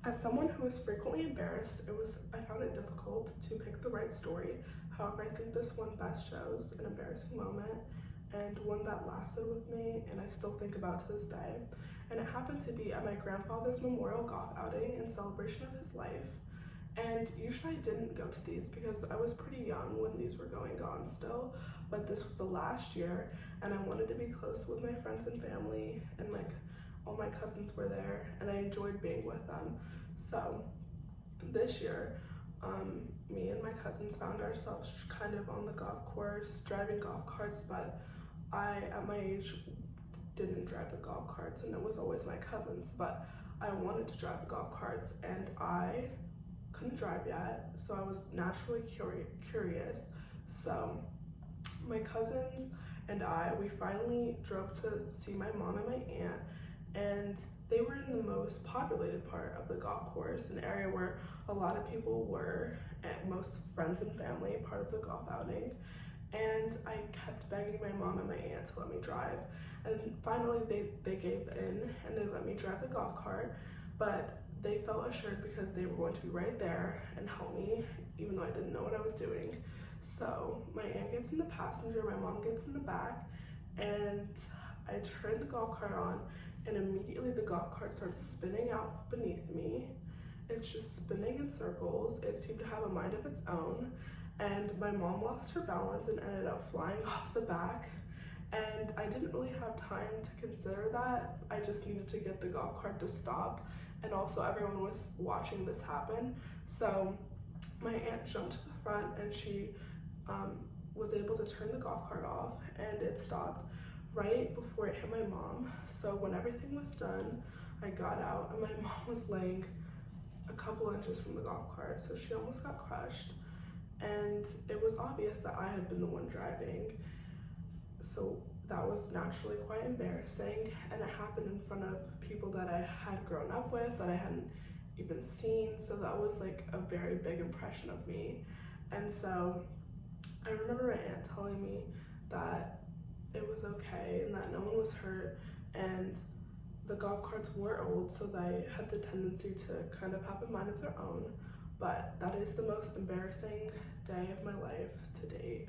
As someone who is frequently embarrassed, I found it difficult to pick the right story. However, I think this one best shows an embarrassing moment and one that lasted with me and I still think about to this day. And it happened to be at my grandfather's memorial golf outing in celebration of his life. And usually I didn't go to these because I was pretty young when these were going on still, but this was the last year and I wanted to be close with my friends and family, and like all my cousins were there and I enjoyed being with them. So this year, me and my cousins found ourselves kind of on the golf course driving golf carts, but I, at my age, didn't drive the golf carts and it was always my cousins, but I wanted to drive the golf carts and I couldn't drive yet, so I was naturally curious. So my cousins and we finally drove to see my mom and my aunt, and they were in the most populated part of the golf course, an area where a lot of people were, and most friends and family, part of the golf outing. And I kept begging my mom and my aunt to let me drive. And finally they gave in and they let me drive the golf cart, but they felt assured because they were going to be right there and help me, even though I didn't know what I was doing. So my aunt gets in the passenger, my mom gets in the back, and I turned the golf cart on, and immediately the golf cart starts spinning out beneath me. It's just spinning in circles. It seemed to have a mind of its own, and my mom lost her balance and ended up flying off the back. And I didn't really have time to consider that. I just needed to get the golf cart to stop, and also everyone was watching this happen. So my aunt jumped to the front and she was able to turn the golf cart off, and it stopped right before it hit my mom. So when everything was done, I got out and my mom was laying a couple inches from the golf cart, so she almost got crushed. And it was obvious that I had been the one driving, so that was naturally quite embarrassing, and it happened in front of people that I had grown up with, that I hadn't even seen, so that was like a very big impression of me. And so I remember my aunt telling me that it was okay and that no one was hurt, and the golf carts were old, so they had the tendency to kind of have a mind of their own. But that is the most embarrassing day of my life to date.